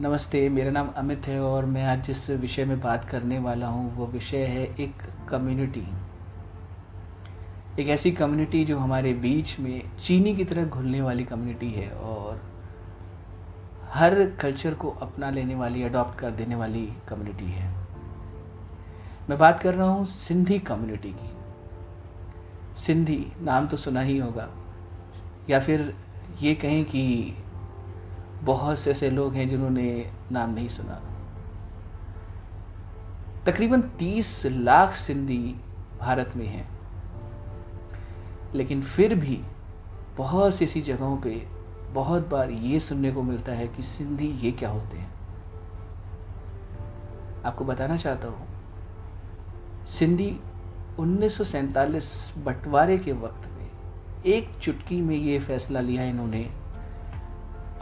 नमस्ते, मेरा नाम अमित है और मैं आज जिस विषय में बात करने वाला हूँ वो विषय है एक कम्युनिटी। एक ऐसी कम्युनिटी जो हमारे बीच में चीनी की तरह घुलने वाली कम्युनिटी है और हर कल्चर को अपना लेने वाली, अडॉप्ट कर देने वाली कम्युनिटी है। मैं बात कर रहा हूँ सिंधी कम्युनिटी की। सिंधी नाम तो सुना ही होगा, या फिर ये कहें कि बहुत से ऐसे लोग हैं जिन्होंने नाम नहीं सुना। तकरीबन 30 लाख सिंधी भारत में हैं, लेकिन फिर भी बहुत सी ऐसी जगहों पे बहुत बार ये सुनने को मिलता है कि सिंधी ये क्या होते हैं। आपको बताना चाहता हूँ, सिंधी 1947 बंटवारे के वक्त में एक चुटकी में ये फैसला लिया इन्होंने,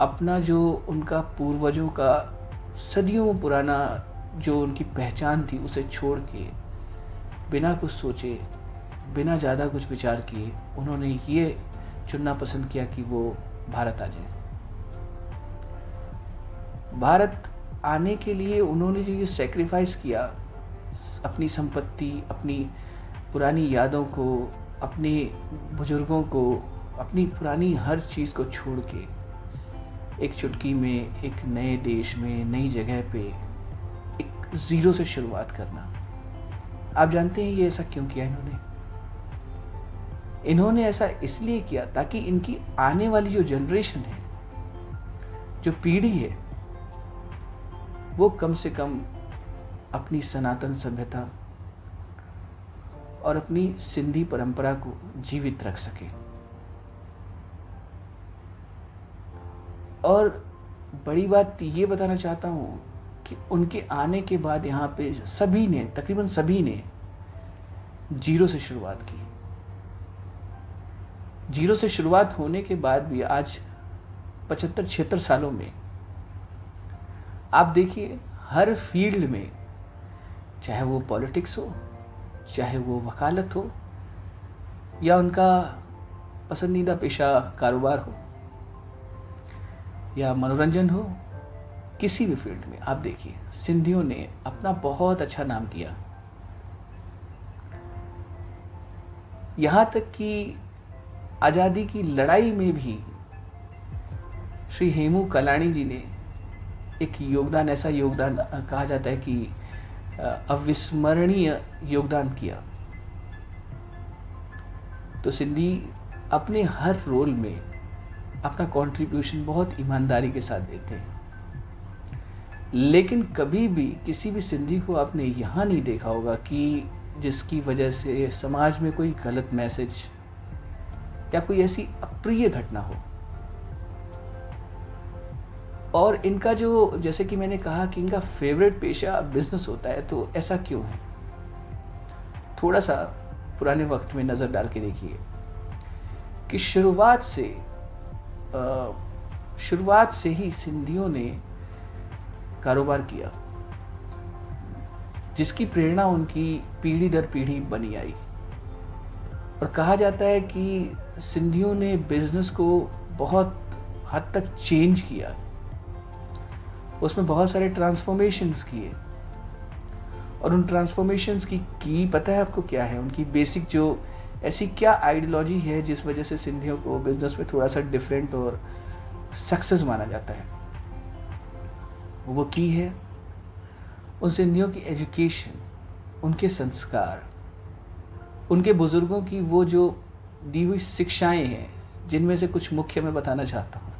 अपना जो उनका पूर्वजों का सदियों पुराना जो उनकी पहचान थी उसे छोड़ के, बिना कुछ सोचे, बिना ज़्यादा कुछ विचार किए, उन्होंने ये चुनना पसंद किया कि वो भारत आ जाए। भारत आने के लिए उन्होंने जो ये सेक्रीफाइस किया, अपनी संपत्ति, अपनी पुरानी यादों को, अपने बुजुर्गों को, अपनी पुरानी हर चीज़ को छोड़ के एक चुटकी में, एक नए देश में, नई जगह पे एक ज़ीरो से शुरुआत करना। आप जानते हैं ये ऐसा क्यों किया इन्होंने? इन्होंने ऐसा इसलिए किया ताकि इनकी आने वाली जो जनरेशन है, जो पीढ़ी है, वो कम से कम अपनी सनातन सभ्यता और अपनी सिंधी परंपरा को जीवित रख सके। और बड़ी बात ये बताना चाहता हूँ कि उनके आने के बाद यहाँ पे सभी ने, तकरीबन सभी ने जीरो से शुरुआत की। जीरो से शुरुआत होने के बाद भी आज 75-76 सालों में आप देखिए, हर फील्ड में, चाहे वो पॉलिटिक्स हो, चाहे वो वकालत हो, या उनका पसंदीदा पेशा कारोबार हो, या मनोरंजन हो, किसी भी फील्ड में आप देखिए सिंधियों ने अपना बहुत अच्छा नाम किया। यहाँ तक कि आज़ादी की लड़ाई में भी श्री हेमू कलाणी जी ने एक योगदान, ऐसा योगदान कहा जाता है कि अविस्मरणीय योगदान किया। तो सिंधी अपने हर रोल में अपना कंट्रीब्यूशन बहुत ईमानदारी के साथ देते हैं। लेकिन कभी भी किसी भी सिंधी को आपने यहाँ नहीं देखा होगा कि जिसकी वजह से समाज में कोई गलत मैसेज या कोई ऐसी अप्रिय घटना हो। और इनका जो, जैसे कि मैंने कहा कि इनका फेवरेट पेशा बिजनेस होता है, तो ऐसा क्यों है? थोड़ा सा पुराने वक्त में नज़र डाल के देखिए कि शुरुआत से ही सिंधियों ने कारोबार किया, जिसकी प्रेरणा उनकी पीढ़ी दर पीढ़ी बनी आई। और कहा जाता है कि सिंधियों ने बिजनेस को बहुत हद तक चेंज किया, उसमें बहुत सारे ट्रांसफॉर्मेशंस किए। और उन ट्रांसफॉर्मेशंस की पता है आपको क्या है? उनकी बेसिक जो ऐसी क्या आइडियोलॉजी है जिस वजह से सिंधियों को बिजनेस में थोड़ा सा डिफरेंट और सक्सेस माना जाता है? वो की है उन सिंधियों की एजुकेशन, उनके संस्कार, उनके बुजुर्गों की वो जो दी हुई शिक्षाएं हैं, जिनमें से कुछ मुख्य मैं बताना चाहता हूँ।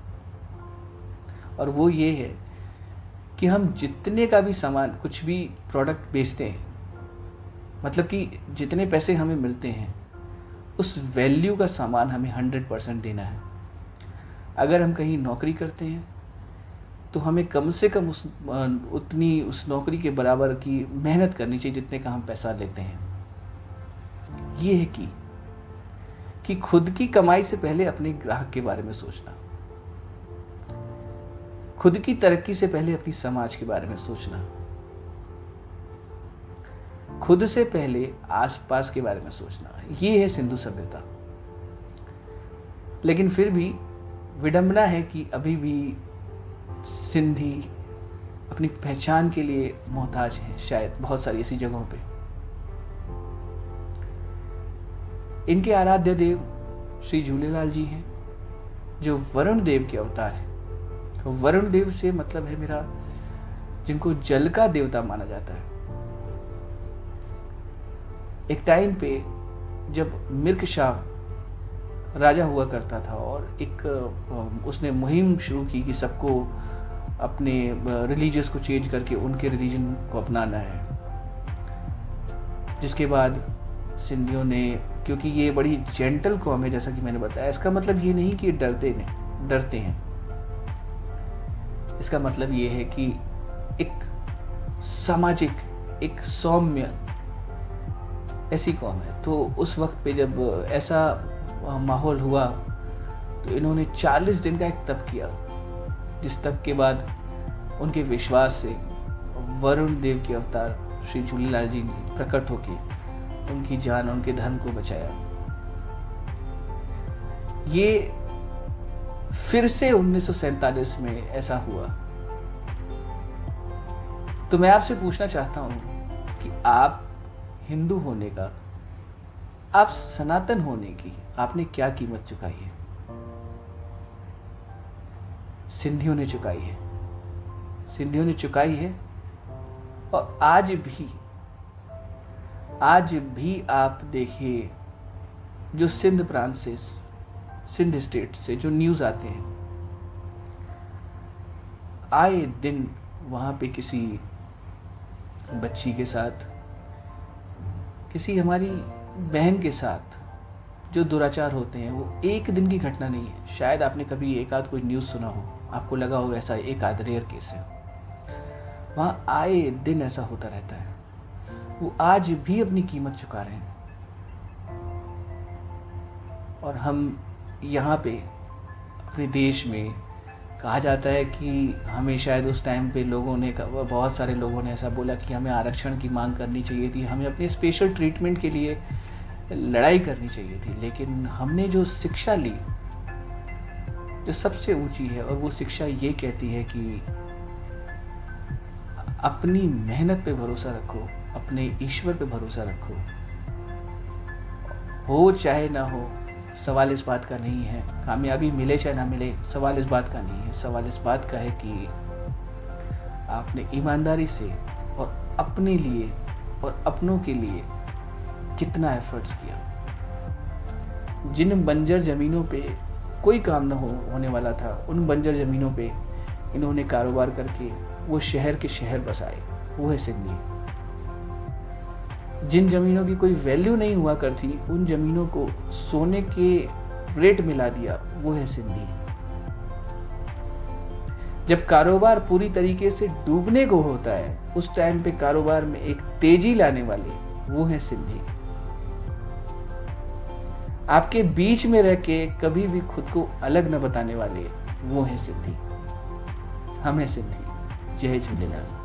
और वो ये है कि हम जितने का भी सामान, कुछ भी प्रोडक्ट बेचते हैं, मतलब कि जितने पैसे हमें मिलते हैं, उस वैल्यू का सामान हमें 100% देना है। अगर हम कहीं नौकरी करते हैं तो हमें कम से कम उस नौकरी के बराबर की मेहनत करनी चाहिए जितने का हम पैसा लेते हैं। ये है कि खुद की कमाई से पहले अपने ग्राहक के बारे में सोचना, खुद की तरक्की से पहले अपनी समाज के बारे में सोचना, खुद से पहले आसपास के बारे में सोचना। ये है सिंधु सभ्यता। लेकिन फिर भी विडंबना है कि अभी भी सिंधी अपनी पहचान के लिए मोहताज हैं, शायद बहुत सारी ऐसी जगहों पे। इनके आराध्य देव श्री झूलेलाल जी हैं, जो वरुण देव के अवतार हैं। वरुण देव से मतलब है मेरा, जिनको जल का देवता माना जाता है। एक टाइम पे जब मिर्क शाह राजा हुआ करता था और एक उसने मुहिम शुरू की कि सबको अपने रिलीजियस को चेंज करके उनके रिलीजन को अपनाना है, जिसके बाद सिंधियों ने, क्योंकि ये बड़ी जेंटल कौम है जैसा कि मैंने बताया, इसका मतलब ये नहीं कि डरते हैं। इसका मतलब ये है कि एक सामाजिक, एक सौम्य ऐसी कौम है। तो उस वक्त पे जब ऐसा माहौल हुआ तो इन्होंने 40 दिन का एक तप किया, जिस तप के बाद उनके विश्वास से वरुण देव के अवतार श्री झूलेलाल जी ने प्रकट होकर उनकी जान, उनके धन को बचाया। ये फिर से 1947 में ऐसा हुआ। तो मैं आपसे पूछना चाहता हूं कि आप हिंदू होने का, आप सनातन होने की आपने क्या कीमत चुकाई है? सिंधियों ने चुकाई है, सिंधियों ने चुकाई है। और आज भी आप देखिए, जो सिंध प्रांत से, सिंध स्टेट से जो न्यूज़ आते हैं, आए दिन वहाँ पे किसी बच्ची के साथ, किसी हमारी बहन के साथ जो दुराचार होते हैं, वो एक दिन की घटना नहीं है। शायद आपने कभी एक आध कोई न्यूज़ सुना हो, आपको लगा हो ऐसा एक आध रेयर केस है। वहाँ आए दिन ऐसा होता रहता है। वो आज भी अपनी कीमत चुका रहे हैं। और हम यहाँ पे अपने देश में, कहा जाता है कि हमें शायद उस टाइम पे बहुत सारे लोगों ने ऐसा बोला कि हमें आरक्षण की मांग करनी चाहिए थी, हमें अपने स्पेशल ट्रीटमेंट के लिए लड़ाई करनी चाहिए थी। लेकिन हमने जो शिक्षा ली, जो सबसे ऊंची है, और वो शिक्षा ये कहती है कि अपनी मेहनत पे भरोसा रखो, अपने ईश्वर पे भरोसा रखो। हो चाहे ना हो, सवाल इस बात का नहीं है, कामयाबी मिले चाहे ना मिले, सवाल इस बात का नहीं है। सवाल इस बात का है कि आपने ईमानदारी से और अपने लिए और अपनों के लिए कितना एफर्ट्स किया। जिन बंजर जमीनों पे कोई काम न होने वाला था, उन बंजर जमीनों पे इन्होंने कारोबार करके वो शहर के शहर बसाए, वो है सिंधी। जिन जमीनों की कोई वैल्यू नहीं हुआ करती, उन जमीनों को सोने के रेट मिला दिया, वो है सिंधी। जब कारोबार पूरी तरीके से डूबने को होता है, उस टाइम पे कारोबार में एक तेजी लाने वाले, वो है सिंधी। आपके बीच में रह के कभी भी खुद को अलग न बताने वाले, वो है सिंधी। हम है सिंधी। जय झूलेलाल।